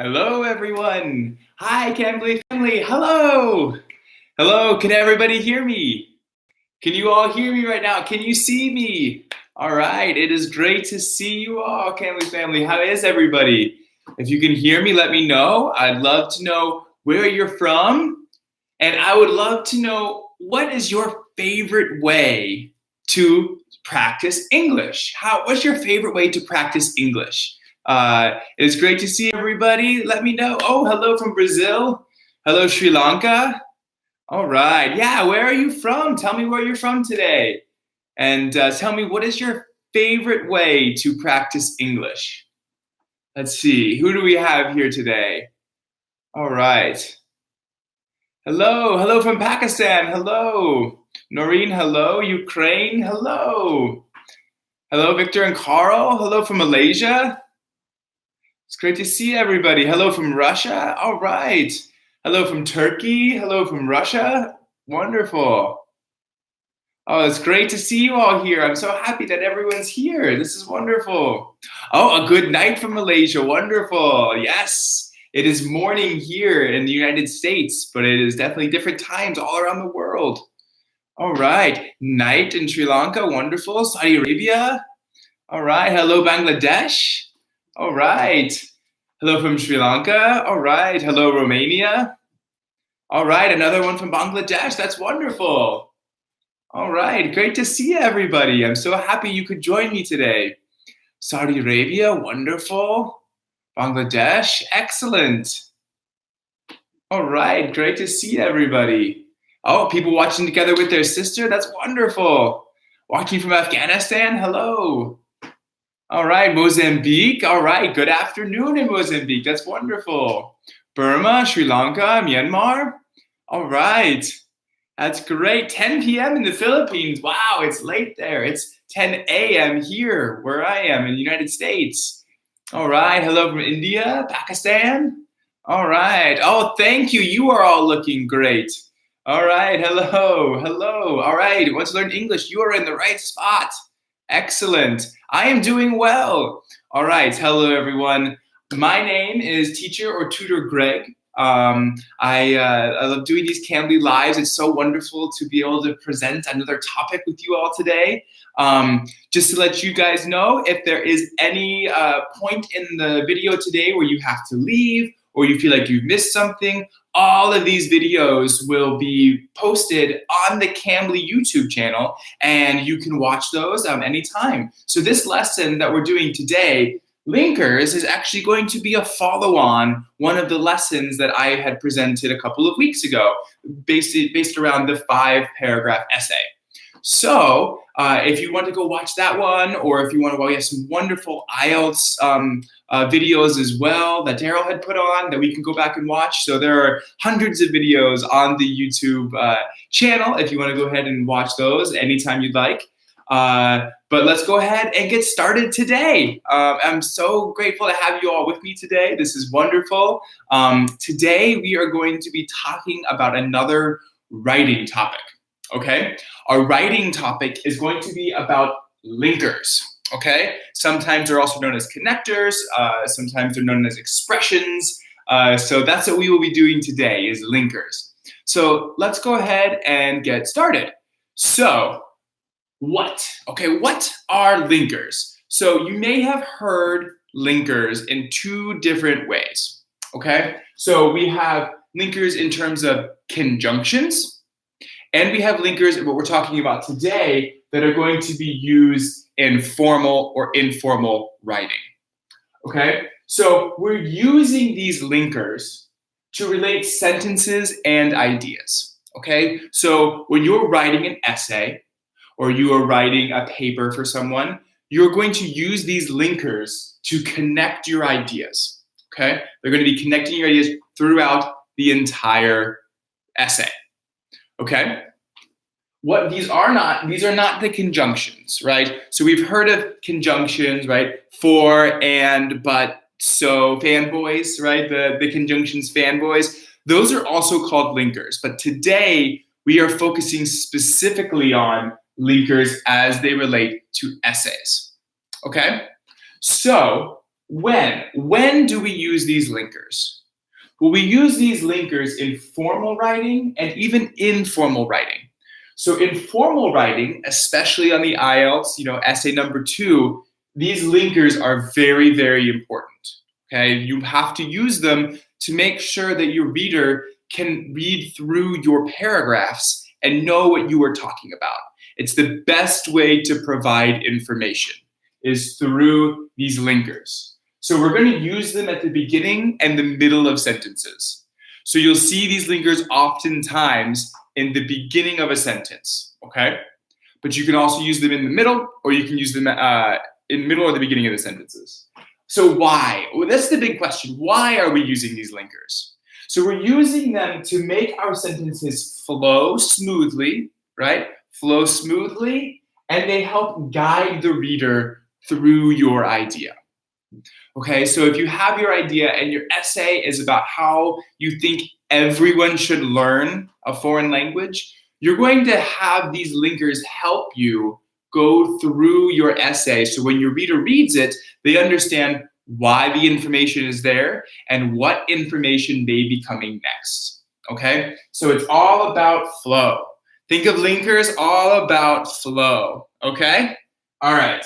Hello, everyone. Hi, Cambly family. Hello. Hello. Can everybody hear me? Can you all hear me right now? Can you see me? All right. It is great to see you all, Cambly family. How is everybody? If you can hear me, let me know. I'd love to know where you're from. And I would love to know what is your favorite way to practice English? What's your favorite way to practice English? It's great to see everybody. Let me know. Oh, hello from Brazil. Hello, Sri Lanka. All right. Yeah, where are you from? Tell me where you're from today. And tell me, what is your favorite way to practice English? Let's see. Who do we have here today? All right. Hello from Pakistan. Hello. Noreen, hello. Ukraine, hello. Hello, Victor and Carl. Hello from Malaysia. It's great to see everybody. Hello from Russia. All right. Hello from Turkey. Hello from Russia. Wonderful. Oh, it's great to see you all here. I'm so happy that everyone's here. This is wonderful. Oh, a good night from Malaysia. Wonderful. Yes. It is morning here in the United States, but it is definitely different times all around the world. All right. Night in Sri Lanka. Wonderful. Saudi Arabia. All right. Hello, Bangladesh. All right. Hello from Sri Lanka. All right. Hello, Romania. All right. Another one from Bangladesh. That's wonderful. All right. Great to see everybody. I'm so happy you could join me today. Saudi Arabia. Wonderful. Bangladesh. Excellent. All right. Great to see everybody. Oh, people watching together with their sister. That's wonderful. Watching from Afghanistan. Hello. All right, Mozambique. All right, good afternoon in Mozambique. That's wonderful. Burma, Sri Lanka, Myanmar. All right, that's great. 10 p.m. in the Philippines. Wow, it's late there. It's 10 a.m. here where I am in the United States. All right, hello from India, Pakistan. All right. Oh, thank you. You are all looking great. All right, hello. All right, want to learn English? You are in the right spot. Excellent. I am doing well. All right. Hello, everyone. My name is Teacher or Tutor Greg. I love doing these Cambly Lives. It's so wonderful to be able to present another topic with you all today. Just to let you guys know, if there is any point in the video today where you have to leave or you feel like you've missed something, all of these videos will be posted on the Cambly YouTube channel, and you can watch those anytime. So this lesson that we're doing today, Linkers, is actually going to be a follow-on one of the lessons that I had presented a couple of weeks ago, based around the 5-paragraph essay. So if you want to go watch that one, or if you want to, we have some wonderful IELTS videos as well that Daryl had put on that we can go back and watch. So there are hundreds of videos on the YouTube channel if you want to go ahead and watch those anytime you'd like. But let's go ahead and get started today. I'm so grateful to have you all with me today. This is wonderful. Today we are going to be talking about another writing topic. Okay, our writing topic is going to be about linkers. Okay, sometimes they're also known as connectors. Sometimes they're known as expressions. So that's what we will be doing today, is linkers. So let's go ahead and get started. So what are linkers? So you may have heard linkers in two different ways. Okay, so we have linkers in terms of conjunctions. And we have linkers, what we're talking about today, that are going to be used in formal or informal writing. Okay, so we're using these linkers to relate sentences and ideas. Okay, so when you're writing an essay or you are writing a paper for someone, you're going to use these linkers to connect your ideas. Okay, they're going to be connecting your ideas throughout the entire essay. Okay, these are not the conjunctions, right? So we've heard of conjunctions, right? For, and, but, so, fanboys, right? The conjunctions fanboys. Those are also called linkers. But today we are focusing specifically on linkers as they relate to essays. Okay? So When do we use these linkers? Well, we use these linkers in formal writing and even informal writing. So in formal writing, especially on the IELTS, essay number 2, these linkers are very, very important. Okay, you have to use them to make sure that your reader can read through your paragraphs and know what you are talking about. It's the best way to provide information is through these linkers. So we're going to use them at the beginning and the middle of sentences. So you'll see these linkers oftentimes in the beginning of a sentence, okay? But you can also use them in the middle, or you can use them in the middle or the beginning of the sentences. So why? Well, that's the big question. Why are we using these linkers? So we're using them to make our sentences flow smoothly, right? Flow smoothly, and they help guide the reader through your idea. Okay, so if you have your idea and your essay is about how you think everyone should learn a foreign language, you're going to have these linkers help you go through your essay. So when your reader reads it, they understand why the information is there and what information may be coming next. Okay, so it's all about flow. Think of linkers all about flow. Okay, all right.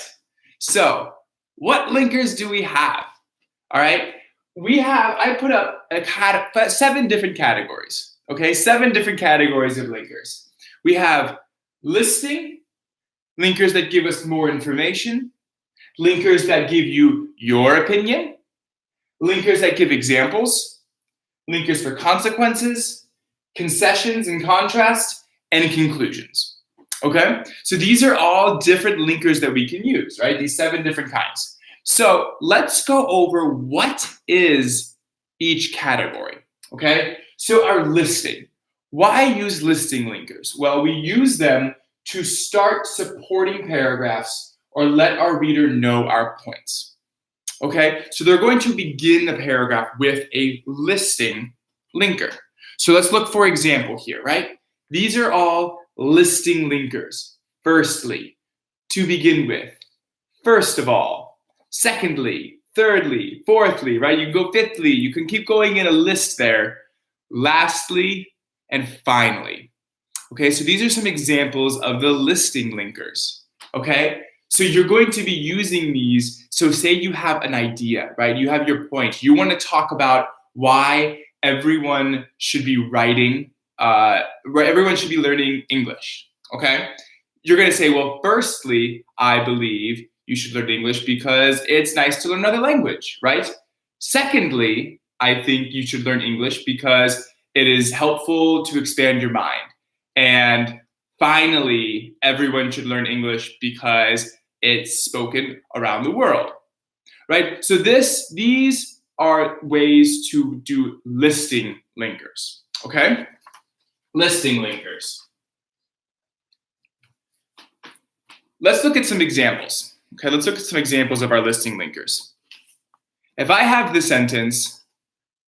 So what linkers do we have? All right, I put up 7 different categories. Okay, 7 different categories of linkers. We have listing, linkers that give us more information, linkers that give you your opinion, linkers that give examples, linkers for consequences, concessions and contrast, and conclusions. Okay, so these are all different linkers that we can use, right? These 7 different kinds. So let's go over what is each category, okay? So our listing. Why use listing linkers? Well, we use them to start supporting paragraphs or let our reader know our points, okay? So they're going to begin the paragraph with a listing linker. So let's look for example here, right? These are all listing linkers. Firstly, to begin with, first of all, secondly, thirdly, fourthly, right? You can go fifthly, you can keep going in a list there. Lastly, and finally. Okay, so these are some examples of the listing linkers. Okay, so you're going to be using these. So say you have an idea, right? You have your point. You want to talk about why everyone should be writing, everyone should be learning English. Okay, you're going to say, well, firstly, I believe you should learn English because it's nice to learn another language, right? Secondly, I think you should learn English because it is helpful to expand your mind. And finally, everyone should learn English because it's spoken around the world, right? So these are ways to do listing linkers, okay? Listing linkers. Let's look at some examples. Okay, let's look at some examples of our listing linkers. If I have the sentence,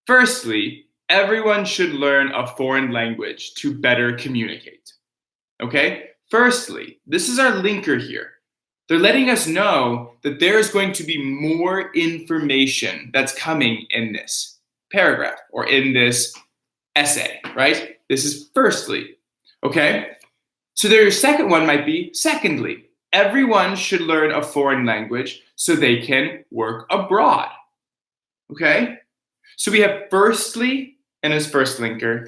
firstly, everyone should learn a foreign language to better communicate. Okay, firstly, this is our linker here. They're letting us know that there's going to be more information that's coming in this paragraph or in this essay, right? This is firstly, okay? So their second one might be secondly. Everyone should learn a foreign language so they can work abroad. Okay? So we have firstly in his first linker,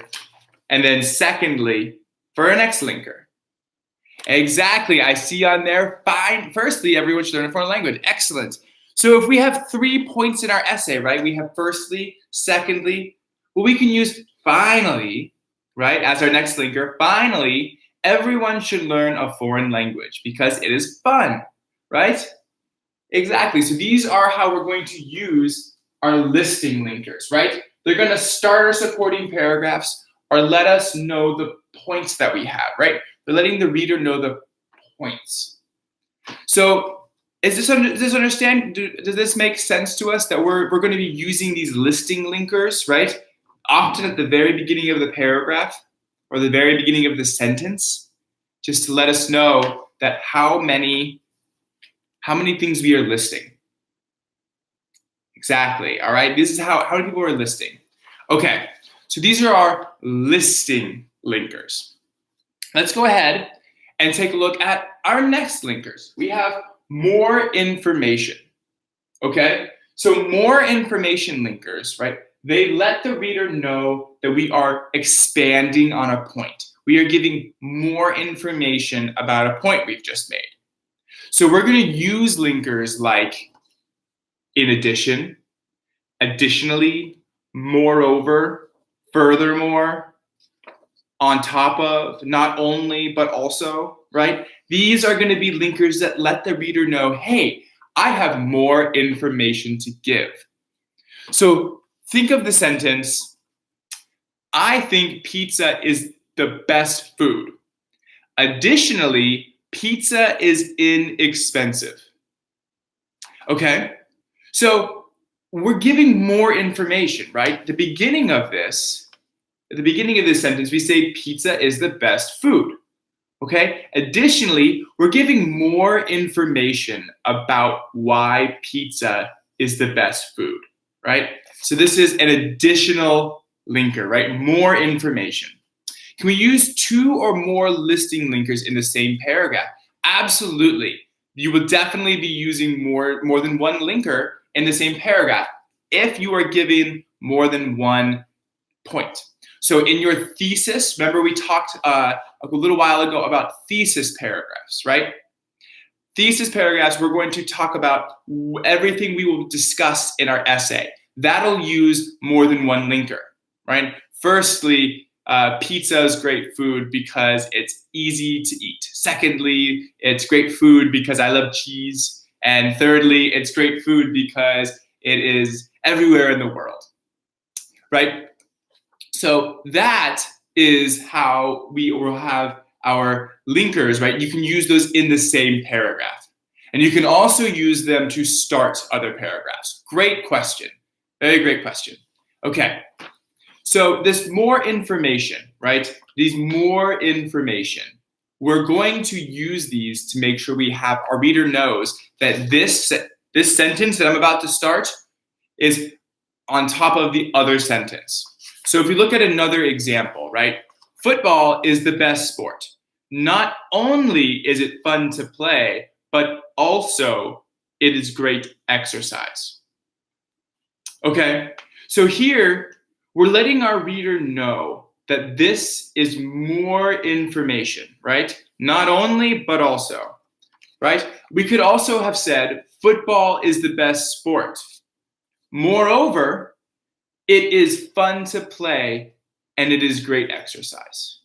and then secondly for our next linker. Exactly, I see on there, fine. Firstly, everyone should learn a foreign language. Excellent. So if we have 3 points in our essay, right? We have firstly, secondly, well, we can use finally, right, as our next linker. Finally, everyone should learn a foreign language because it is fun, right? Exactly. So these are how we're going to use our listing linkers, right? They're going to start our supporting paragraphs or let us know the points that we have, right? They're letting the reader know the points. So does this make sense to us that we're going to be using these listing linkers, right? Often at the very beginning of the paragraph or the very beginning of the sentence, just to let us know that how many things we are listing. Exactly. All right. This is how many people are listing. Okay. So these are our listing linkers. Let's go ahead and take a look at our next linkers. We have more information. Okay. So more information linkers, right? They let the reader know that we are expanding on a point. We are giving more information about a point we've just made. So we're going to use linkers like in addition, additionally, moreover, furthermore, on top of, not only, but also, right? These are going to be linkers that let the reader know, hey, I have more information to give. So think of the sentence, I think pizza is the best food. Additionally, pizza is inexpensive. Okay? So we're giving more information, right? At the beginning of this sentence, we say pizza is the best food. Okay? Additionally, we're giving more information about why pizza is the best food, right? So this is an additional linker, right? More information. Can we use two or more listing linkers in the same paragraph? Absolutely. You will definitely be using more than one linker in the same paragraph if you are giving more than one point. So in your thesis, remember we talked a little while ago about thesis paragraphs, right? Thesis paragraphs, we're going to talk about everything we will discuss in our essay. That'll use more than one linker, right? Firstly, pizza is great food because it's easy to eat. Secondly, it's great food because I love cheese. And thirdly, it's great food because it is everywhere in the world, right? So that is how we will have our linkers, right? You can use those in the same paragraph. And you can also use them to start other paragraphs. Great question. Very great question. Okay. So this more information, right? These more information, we're going to use these to make sure we have our reader knows that this sentence that I'm about to start is on top of the other sentence. So if we look at another example, right? Football is the best sport. Not only is it fun to play, but also it is great exercise. Okay, so here we're letting our reader know that this is more information, right? Not only, but also, right? We could also have said football is the best sport. Moreover, it is fun to play and it is great exercise,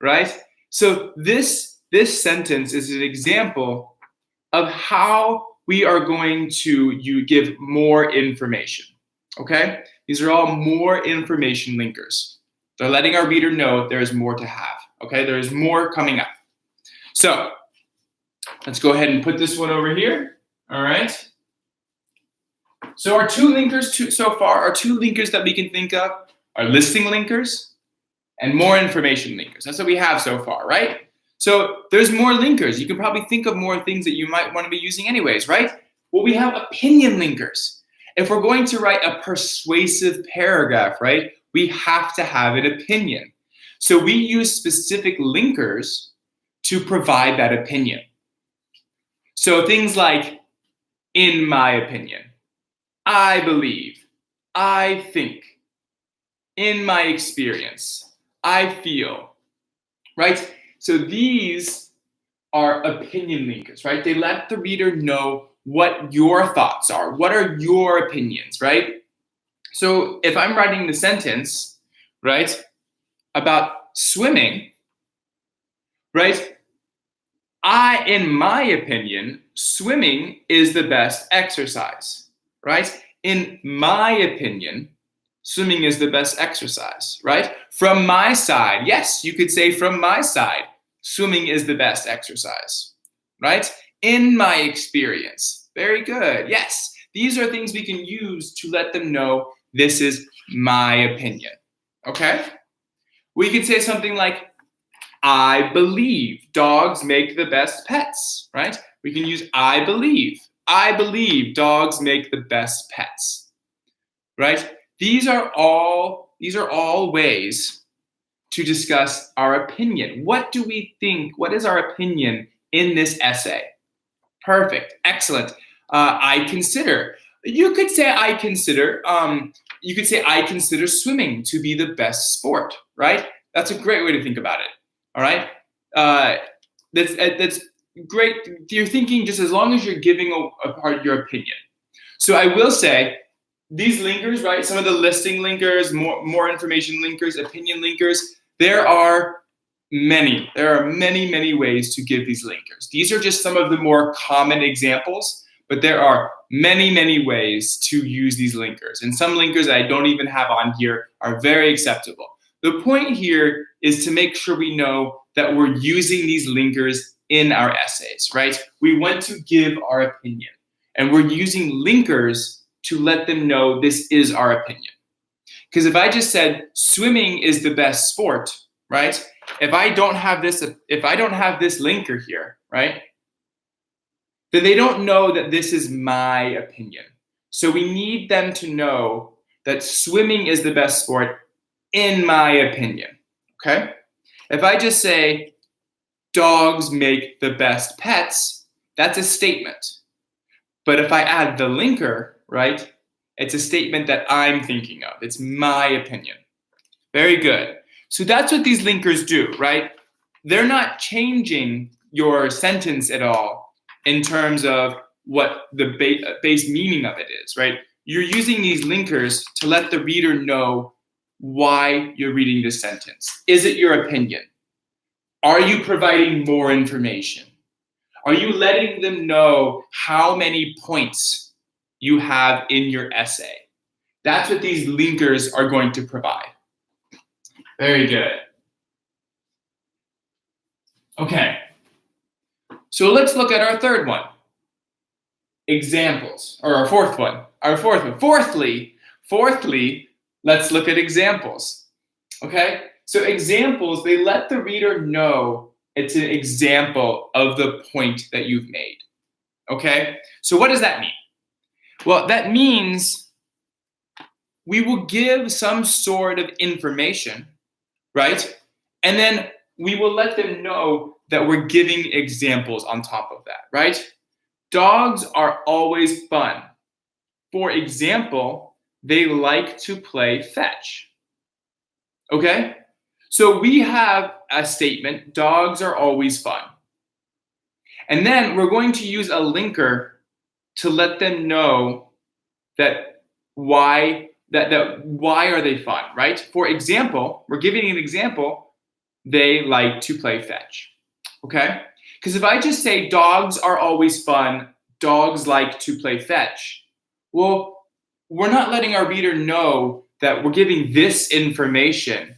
right? So this sentence is an example of how we are going to give more information, okay? These are all more information linkers. They're letting our reader know there is more to have, okay? There is more coming up. So let's go ahead and put this one over here, all right? So our two linkers so far, our two linkers that we can think of are listing linkers and more information linkers. That's what we have so far, right? So there's more linkers. You can probably think of more things that you might want to be using anyways, right? Well, we have opinion linkers. If we're going to write a persuasive paragraph, right, we have to have an opinion. So we use specific linkers to provide that opinion. So things like, in my opinion, I believe, I think, in my experience, I feel, right? So these are opinion linkers, right? They let the reader know what your thoughts are. What are your opinions, right? So if I'm writing the sentence, right, about swimming, right, in my opinion, swimming is the best exercise, right? In my opinion, swimming is the best exercise, right? From my side, yes, you could say from my side, swimming is the best exercise, right? In my experience, very good, yes. These are things we can use to let them know this is my opinion, okay? We could say something like, I believe dogs make the best pets, right? We can use I believe. I believe dogs make the best pets. right? These are all ways to discuss our opinion. What do we think? What is our opinion in this essay? Perfect, excellent. I consider. You could say I consider. You could say I consider swimming to be the best sport, right? That's a great way to think about it. All right, that's great. You're thinking just as long as you're giving apart your opinion. So I will say these linkers, right? Some of the listing linkers, more information linkers, opinion linkers. There are many. There are many ways to give these linkers. These are just some of the more common examples, but there are many ways to use these linkers. And some linkers that I don't even have on here are very acceptable. The point here is to make sure we know that we're using these linkers in our essays, right? We want to give our opinion, and we're using linkers to let them know this is our opinion. Because if I just said swimming is the best sport, right? If I don't have this linker here, right? Then they don't know that this is my opinion. So we need them to know that swimming is the best sport in my opinion, okay? If I just say dogs make the best pets, that's a statement. But if I add the linker, right, it's a statement that I'm thinking of. It's my opinion. Very good. So that's what these linkers do, right? They're not changing your sentence at all in terms of what the base meaning of it is, right? You're using these linkers to let the reader know why you're reading this sentence. Is it your opinion? Are you providing more information? Are you letting them know how many points you have in your essay? That's what these linkers are going to provide. Very good. Okay. So let's look at our third one. Examples, or our fourth one. Fourthly, let's look at examples. Okay? So examples, they let the reader know it's an example of the point that you've made. Okay? So what does that mean? Well, that means we will give some sort of information, right? And then we will let them know that we're giving examples on top of that, right? Dogs are always fun. For example, they like to play fetch. Okay? So we have a statement, dogs are always fun. And then we're going to use a linker to let them know that why are they fun, right? For example, we're giving an example, they like to play fetch. Okay? Because if I just say dogs are always fun, dogs like to play fetch, well, we're not letting our reader know that we're giving this information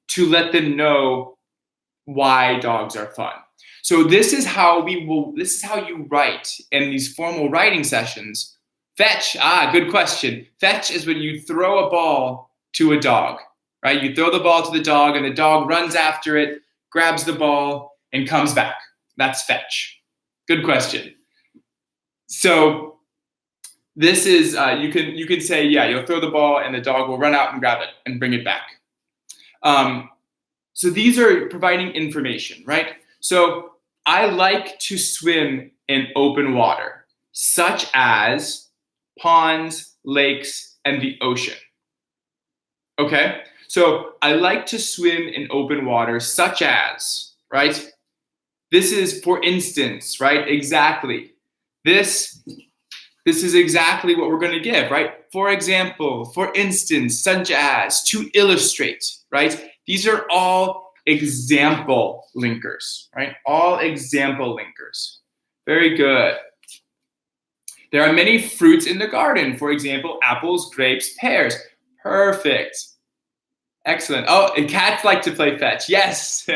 to let them know why dogs are fun. So this is how you write in these formal writing sessions. Fetch, good question. Fetch is when you throw a ball to a dog, right? You throw the ball to the dog and the dog runs after it, grabs the ball, and comes back. That's fetch. Good question. So this is, you can say, yeah, you'll throw the ball and the dog will run out and grab it and bring it back. So these are providing information, right? So I like to swim in open water, such as ponds, lakes, and the ocean. Okay? So I like to swim in open water, such as, right? This is for instance, right? Exactly. This is exactly what we're going to give, right? For example, for instance, such as, to illustrate, right? These are all example linkers, right? All example linkers. Very good. There are many fruits in the garden. For example, apples, grapes, pears. Perfect. Excellent. Oh, and cats like to play fetch. Yes.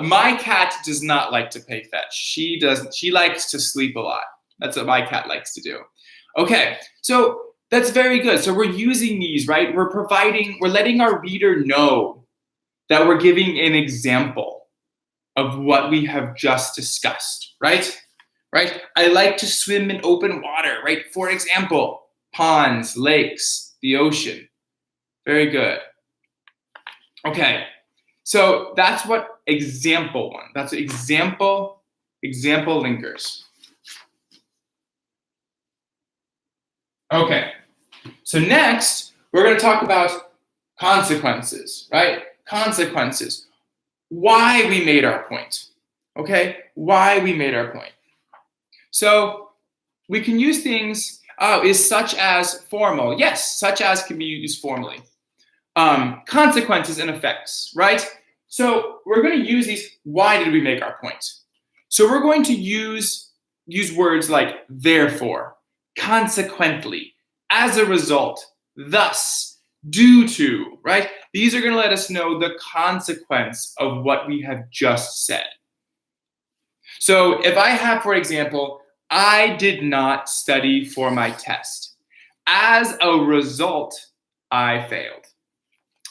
My cat does not like to play fetch. She likes to sleep a lot. That's what my cat likes to do. Okay, so that's very good. So we're using these, right? We're letting our reader know that we're giving an example of what we have just discussed, right? Right? I like to swim in open water, right? For example, ponds, lakes, the ocean. Very good. Okay, so that's what example one. That's example linkers. Okay, so next we're going to talk about consequences, right? Consequences. Why we made our point. Okay, why we made our point. So we can use things, is such as formal. Yes, such as can be used formally. Consequences and effects, right? So we're going to use these. Why did we make our point? So we're going to use words like therefore, consequently, as a result, thus, due to, right? These are going to let us know the consequence of what we have just said. So if I have, for example, I did not study for my test. As a result, I failed.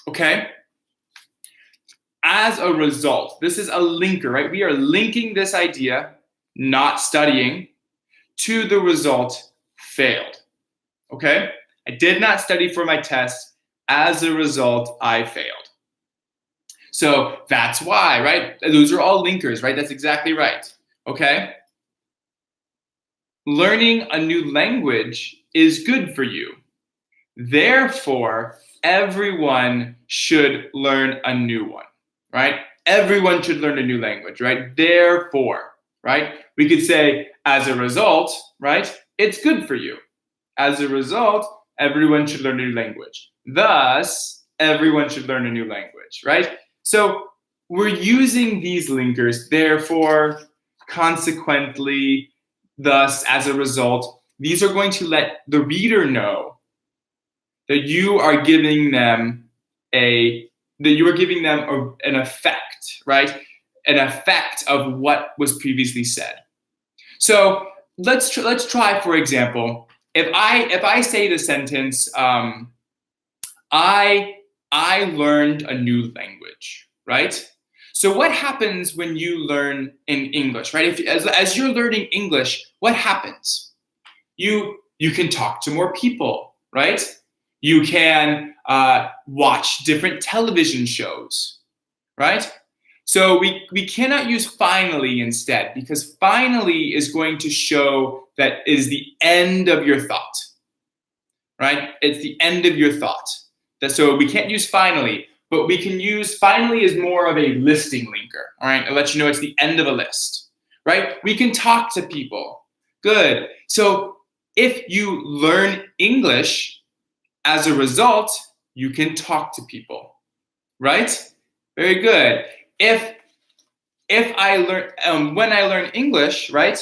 Okay? As a result, this is a linker, right? We are linking this idea, not studying, to the result, failed. Okay? I did not study for my test. As a result, I failed. So that's why, right? Those are all linkers, right? That's exactly right. Okay? Learning a new language is good for you. Therefore, everyone should learn a new one, right? Everyone should learn a new language, right? Therefore, right? We could say, as a result, right? It's good for you. As a result, everyone should learn a new language. Thus, everyone should learn a new language, right? So we're using these linkers, therefore, consequently, thus, as a result. These are going to let the reader know that you are giving them an effect, right? An effect of what was previously said. So let's try, for example, if I say the sentence, I learned a new language, right? So what happens when you learn in English, right? As you're learning English, what happens? You can talk to more people, right? You can watch different television shows, right? So we cannot use finally instead, because finally is going to show that is the end of your thought, right? It's the end of your thought. So we can't use finally, but we can use finally as more of a listing linker, all right? It'll let you know it's the end of a list, right? We can talk to people. Good. So if you learn English, as a result, you can talk to people, right? Very good. If I learn, when I learn English, right?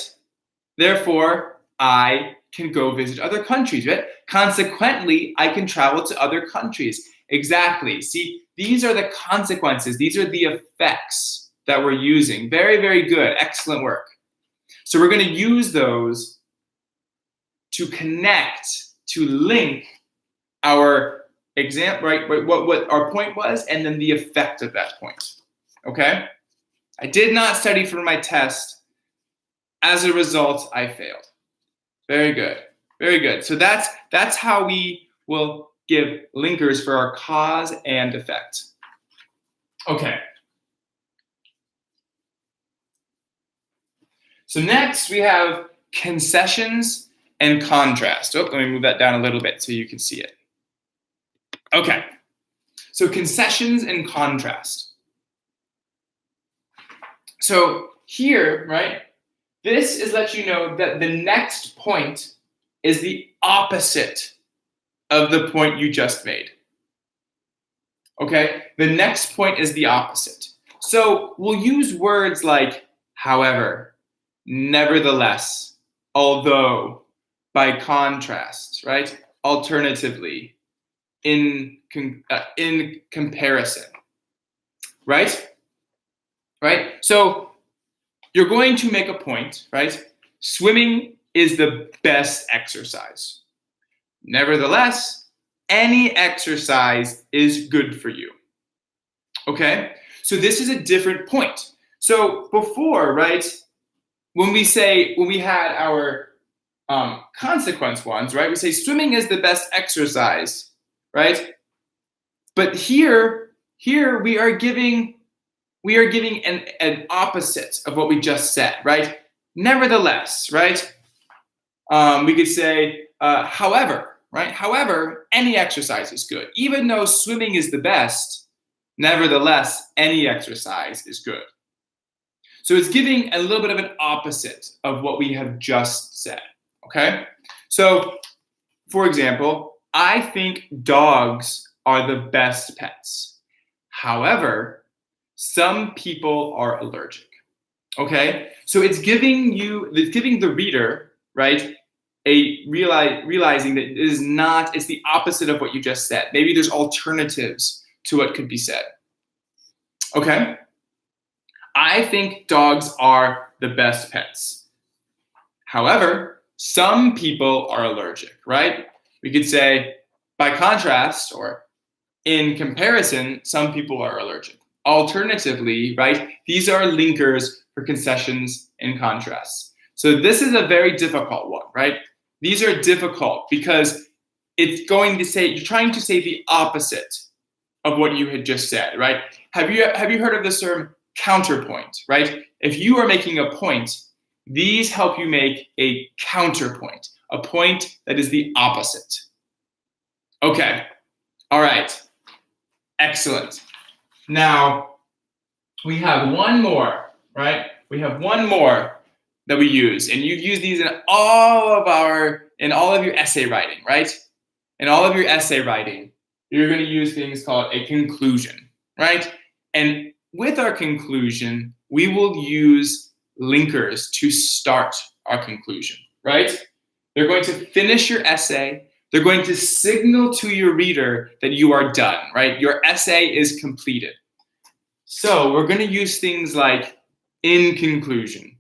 Therefore, I can go visit other countries, right? Consequently, I can travel to other countries. Exactly. See, these are the consequences. These are the effects that we're using. Very, very good. Excellent work. So we're going to use those to connect, to link our example, right? What our point was, and then the effect of that point. Okay? I did not study for my test. As a result, I failed. Very good. Very good. So that's how we will give linkers for our cause and effect. Okay. So next we have concessions and contrast. Oh, let me move that down a little bit so you can see it. Okay. So concessions and contrast. So here, right, this is let you know that the next point is the opposite of the point you just made. Okay? The next point is the opposite. So we'll use words like however, nevertheless, although, by contrast, right? Alternatively, in comparison, right? Right? So you're going to make a point, right? Swimming is the best exercise. Nevertheless, any exercise is good for you. Okay? So this is a different point. So before, right, when we had our consequence ones, right, we say swimming is the best exercise. right? But here we are giving an opposite of what we just said, right? Nevertheless, right? We could say, however, right? However, any exercise is good. Even though swimming is the best, nevertheless, any exercise is good. So it's giving a little bit of an opposite of what we have just said, okay? So, for example, I think dogs are the best pets. However, some people are allergic, okay? So it's giving the reader, right, realizing that it's the opposite of what you just said. Maybe there's alternatives to what could be said, okay? I think dogs are the best pets. However, some people are allergic, right? We could say, by contrast, or in comparison, some people are allergic. Alternatively, right, these are linkers for concessions and contrasts. So this is a very difficult one, right? These are difficult because it's going to say, you're trying to say the opposite of what you had just said, right? Have you heard of this term counterpoint, right? If you are making a point, these help you make a counterpoint, a point that is the opposite. Okay, all right, excellent. Now, we have one more, right? We have one more that we use, and you've used these in all of your essay writing, right? In all of your essay writing, you're going to use things called a conclusion, right? And with our conclusion, we will use linkers to start our conclusion, right? They're going to finish your essay. They're going to signal to your reader that you are done, right? Your essay is completed. So we're going to use things like in conclusion,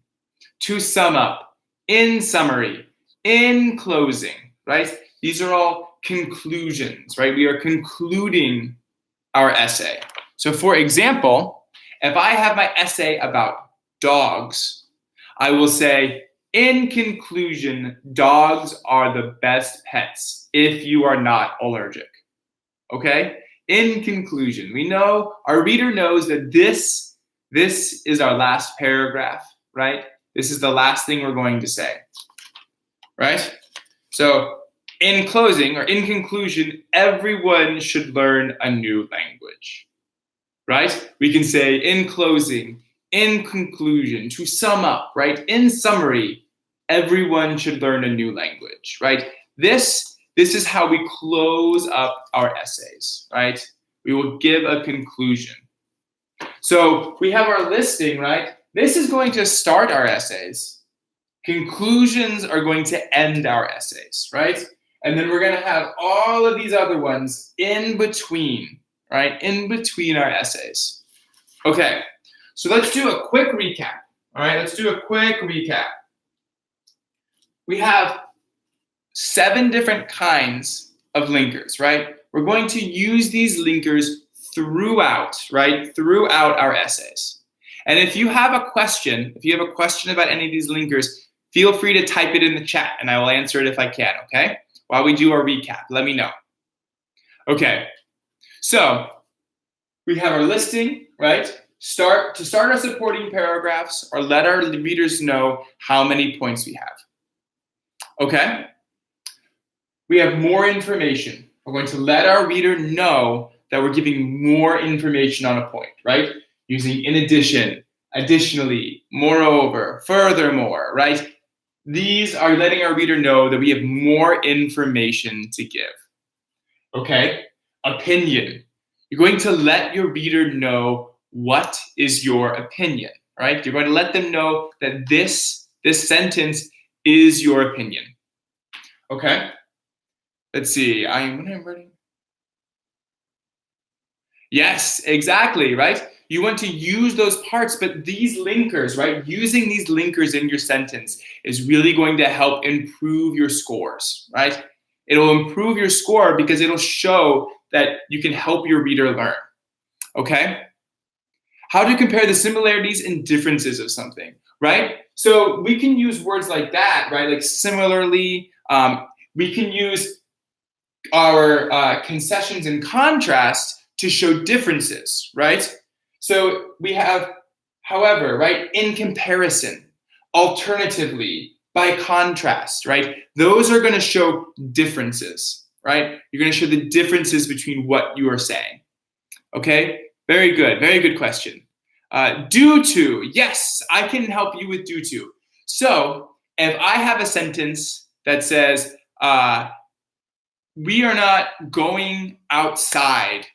to sum up, in summary, in closing, right? These are all conclusions, right? We are concluding our essay. So for example, if I have my essay about dogs, I will say, in conclusion, dogs are the best pets if you are not allergic. Okay? In conclusion, we know, our reader knows that this is our last paragraph, right? This is the last thing we're going to say, right? So in closing, or in conclusion, everyone should learn a new language, right? We can say in closing, in conclusion, to sum up, right? In summary, everyone should learn a new language, right? This is how we close up our essays, right? We will give a conclusion. So we have our listing, right? This is going to start our essays. Conclusions are going to end our essays, right? And then we're going to have all of these other ones in between, right? In between our essays. Okay, so let's do a quick recap. All right, let's do a quick recap. We have 7 different kinds of linkers, right? We're going to use these linkers throughout, right? Throughout our essays. And if you have a question, about any of these linkers, feel free to type it in the chat and I will answer it if I can, okay? While we do our recap, let me know. Okay, so we have our listing, right? To start our supporting paragraphs, or let our readers know how many points we have. Okay? We have more information. We're going to let our reader know that we're giving more information on a point, right? Using in addition, additionally, moreover, furthermore, right? These are letting our reader know that we have more information to give. Okay? Opinion. You're going to let your reader know what is your opinion, right? You're going to let them know that this sentence is your opinion. Okay? Let's see. When I'm ready. Yes, exactly, right? You want to use those parts, but these linkers, right? Using these linkers in your sentence is really going to help improve your scores, right? It'll improve your score because it'll show that you can help your reader learn, okay? How to compare the similarities and differences of something, right? So we can use words like that, right? Like similarly, we can use our concessions in contrast to show differences, right? So we have, however, right, in comparison, alternatively, by contrast, right? Those are going to show differences, right? You're going to show the differences between what you are saying. Okay, very good question. Due to, yes, I can help you with due to. So if I have a sentence that says, we are not going outside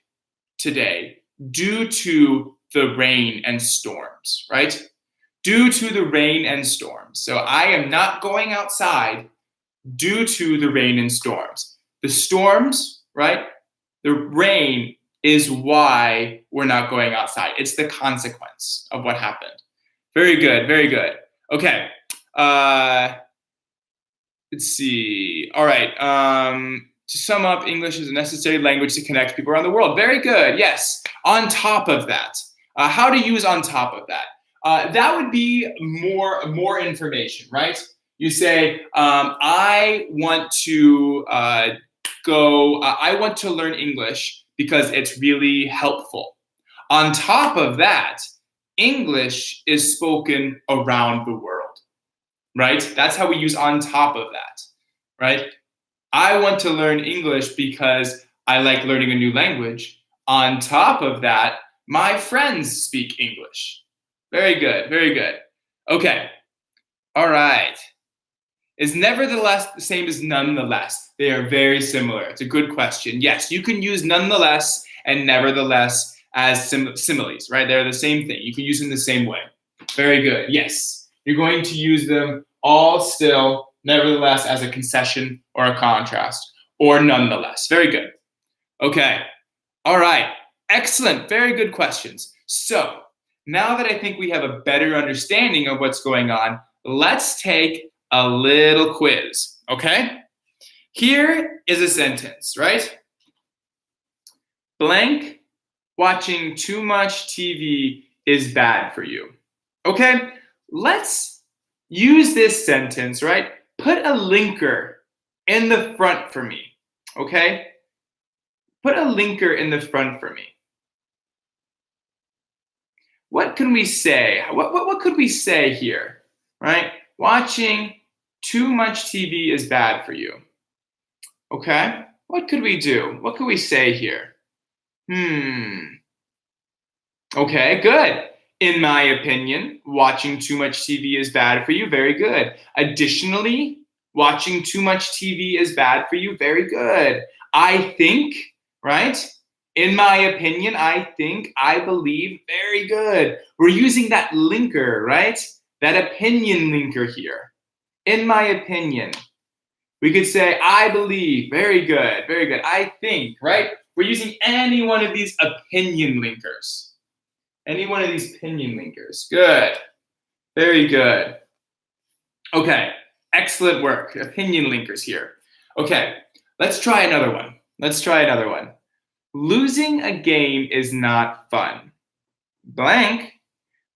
today due to the rain and storms, right? Due to the rain and storms. So I am not going outside due to the rain and storms. The storms, right? The rain is why we're not going outside. It's the consequence of what happened. Very good. Okay. Let's see. All right. To sum up, English is a necessary language to connect people around the world. Very good. Yes. On top of that, how to use on top of that? That would be more information, right? You say, I want to I want to learn English because it's really helpful. On top of that, English is spoken around the world, right? That's how we use on top of that, right? I want to learn English because I like learning a new language. On top of that, my friends speak English. Very good. Okay, all right. Is nevertheless the same as nonetheless? They are very similar. It's a good question. Yes, you can use nonetheless and nevertheless as similes, right? They're the same thing. You can use them the same way. Very good. Yes, you're going to use them all still, nevertheless, as a concession or a contrast, or nonetheless. Very good. Okay. All right. Excellent. Very good questions. So now that I think we have a better understanding of what's going on, let's take a little quiz, okay? Here is a sentence, right? Blank, watching too much TV is bad for you. Okay, let's use this sentence, right? Put a linker in the front for me, okay? Put a linker in the front for me. What can we say? What could we say here, right? Watching too much TV is bad for you. Okay, what could we do? What could we say here? Okay, good. In my opinion, watching too much TV is bad for you. Very good. Additionally, watching too much TV is bad for you. Very good. I think, right? In my opinion, I think, I believe. Very good. We're using that linker, right? That opinion linker here. In my opinion. We could say, I believe. Very good. I think, right? We're using any one of these opinion linkers. Any one of these opinion linkers. Good. Very good. Okay. Excellent work. Opinion linkers here. Okay. Let's try another one. Losing a game is not fun. Blank.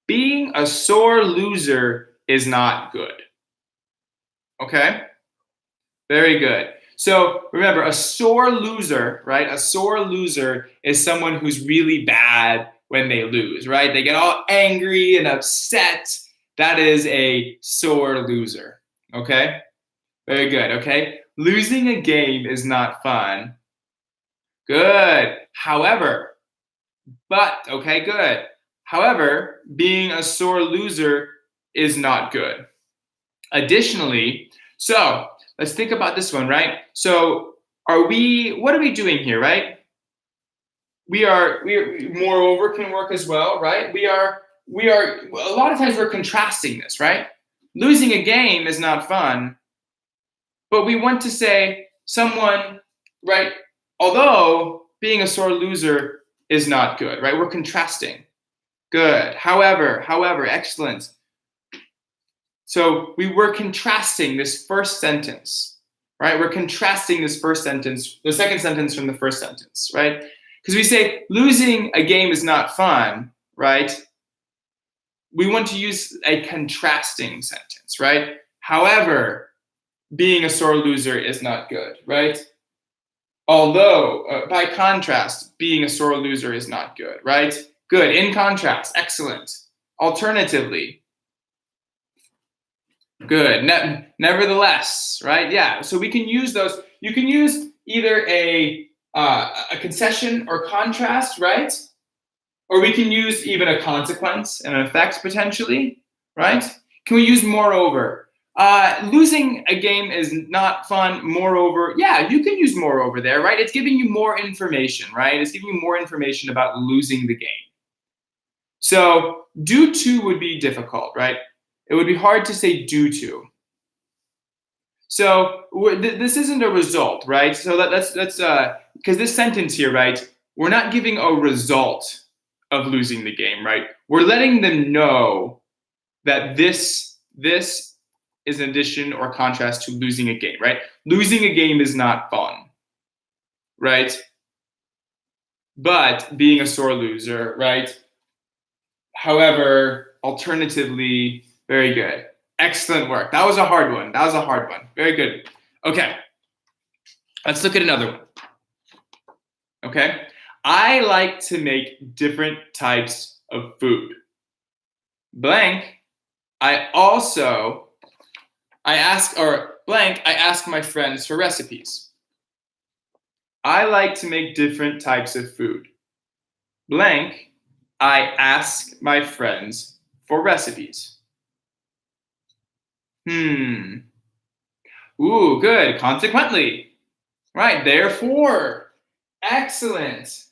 Being a sore loser is not good. Okay? Very good. So remember, a sore loser, right? A sore loser is someone who's really bad when they lose, right? They get all angry and upset. That is a sore loser. Okay? Very good. Okay? Losing a game is not fun. Good. However, okay, good. However, being a sore loser is not good. Additionally, so let's think about this one, right? So what are we doing here, right? We are moreover can work as well, right? We are a lot of times we're contrasting this, right? Losing a game is not fun, but we want to say someone, right? Although being a sore loser is not good, right? We're contrasting. Good. However, excellent. So we were contrasting this first sentence, right? We're contrasting this first sentence, the second sentence from the first sentence, right? Because we say losing a game is not fun, right? We want to use a contrasting sentence, right? However, being a sore loser is not good, right? Although, by contrast, being a sore loser is not good, right? Good. In contrast, excellent. Alternatively, good. Nevertheless, right? Yeah. So we can use those. You can use either a concession or contrast, right? Or we can use even a consequence and an effect potentially, right? Can we use moreover? Losing a game is not fun. Moreover, yeah, you can use moreover there, right? It's giving you more information, right? It's giving you more information about losing the game. So due to would be difficult, right? It would be hard to say due to. So this isn't a result, right? So let's because this sentence here, right? We're not giving a result of losing the game, right? We're letting them know that this is an addition or contrast to losing a game, right? Losing a game is not fun, right? But being a sore loser, right? However, alternatively, very good. Excellent work. That was a hard one. That was a hard one. Very good. Okay. Let's look at another one. Okay. I like to make different types of food. Blank. I ask my friends for recipes. I like to make different types of food. Blank. I ask my friends for recipes. Ooh, good. Consequently. Right. Therefore. Excellent.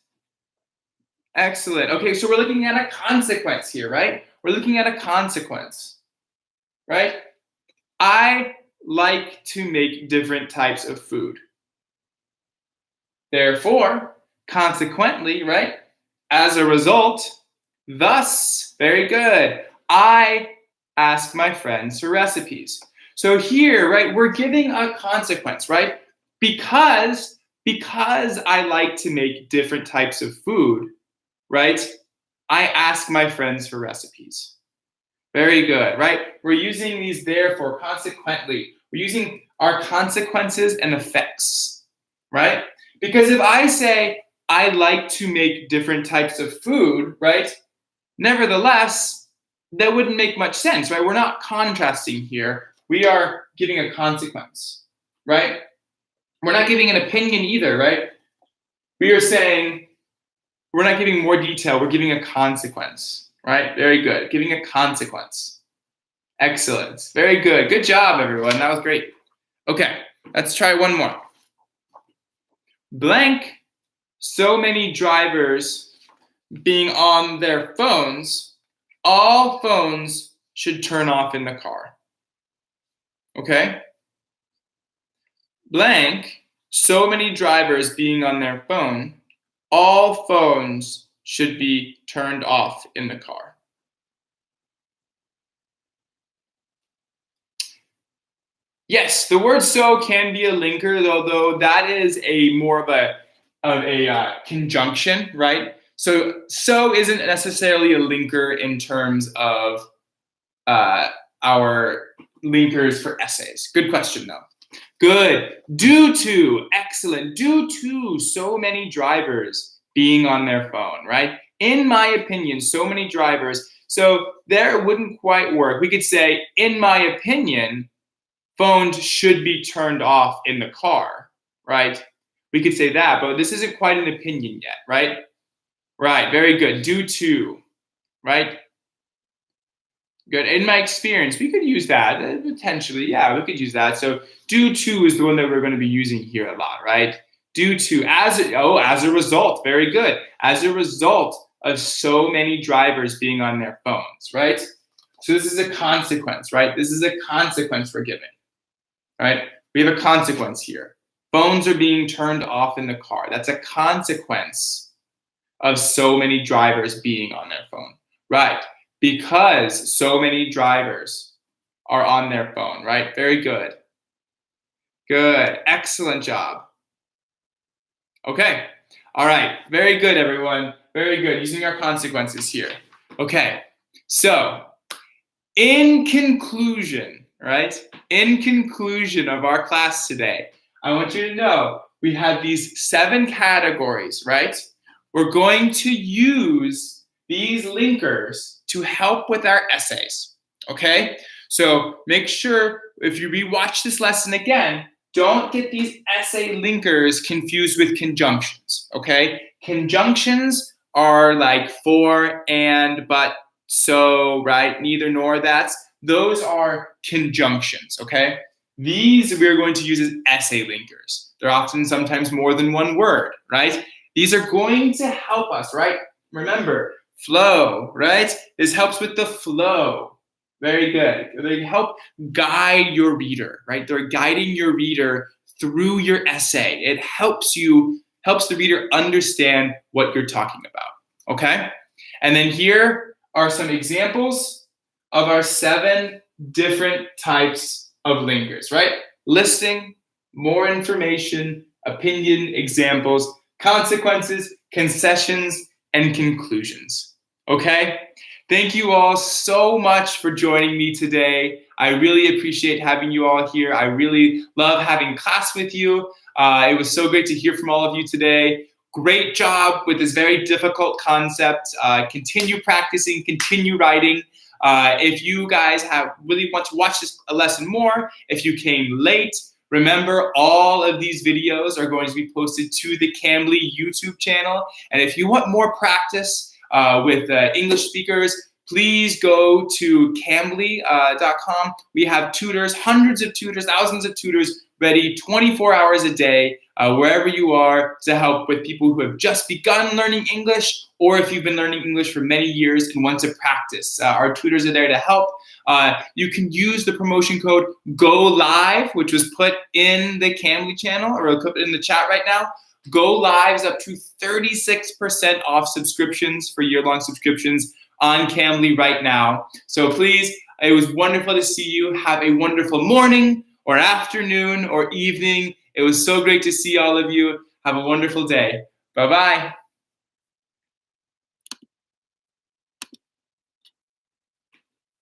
Excellent. Okay, so we're looking at a consequence here, right? We're looking at a consequence, right? I like to make different types of food. Therefore, consequently, right? As a result, thus, very good. I ask my friends for recipes. So here, right, we're giving a consequence, right? Because I like to make different types of food, right? I ask my friends for recipes. Very good, right? We're using these therefore, consequently. We're using our consequences and effects, right? Because if I say, I like to make different types of food, right? Nevertheless, that wouldn't make much sense, right? We're not contrasting here. We are giving a consequence, right? We're not giving an opinion either, right? We are saying, we're not giving more detail, we're giving a consequence, right? Very good, giving a consequence. Excellent, very good. Good job, everyone, that was great. Okay, let's try one more. Blank, so many drivers being on their phones, all phones should turn off in the car. Okay? Blank, so many drivers being on their phone, all phones should be turned off in the car. Yes, the word so can be a linker, although that is a more of a conjunction, right? So isn't necessarily a linker in terms of our linkers for essays. Good question, though. Good. Due to, excellent. Due to so many drivers being on their phone, right? In my opinion, so many drivers. So there it wouldn't quite work. We could say, in my opinion, phones should be turned off in the car, right? We could say that, but this isn't quite an opinion yet, right? Right, very good. Due to, right? Good. In my experience, we could use that potentially. Yeah, we could use that. So due to is the one that we're going to be using here a lot, right? Due to, as a result. Very good. As a result of so many drivers being on their phones, right? So this is a consequence, right? This is a consequence we're giving, right? We have a consequence here. Phones are being turned off in the car. That's a consequence of so many drivers being on their phone, right? Because so many drivers are on their phone, right? Very good. Good. Excellent job. Okay. All right. Very good, everyone. Very good. Using our consequences here. Okay. So, in conclusion, right? In conclusion of our class today, I want you to know we have these 7 categories, right? We're going to use these linkers to help with our essays, okay? So make sure if you rewatch this lesson again, don't get these essay linkers confused with conjunctions, okay? Conjunctions are like for, and, but, so, right? Neither, nor, that's. Those are conjunctions, okay? These we're going to use as essay linkers. They're often sometimes more than one word, right? These are going to help us, right? Remember, flow, right? This helps with the flow. Very good. They help guide your reader, right? They're guiding your reader through your essay. It helps the reader understand what you're talking about, okay? And then here are some examples of our 7 different types of linkers, right? Listing, more information, opinion, examples, consequences, concessions, and conclusions, okay? Thank you all so much for joining me today. I really appreciate having you all here. I really love having class with you. It was so great to hear from all of you today. Great job with this very difficult concept. Continue practicing, continue writing. If you guys really want to watch this lesson more, if you came late, remember all of these videos are going to be posted to the Cambly YouTube channel. And if you want more practice with English speakers, please go to Cambly.com. We have tutors, hundreds of tutors, thousands of tutors ready 24 hours a day, wherever you are, to help with people who have just begun learning English, or if you've been learning English for many years and want to practice. Our tutors are there to help. You can use the promotion code GOLIVE, which was put in the Cambly channel, or I'll put it in the chat right now. Go Live's up to 36% off subscriptions for year-long subscriptions on Cambly right now. So please, it was wonderful to see you. Have a wonderful morning or afternoon or evening. It was so great to see all of you. Have a wonderful day. Bye-bye.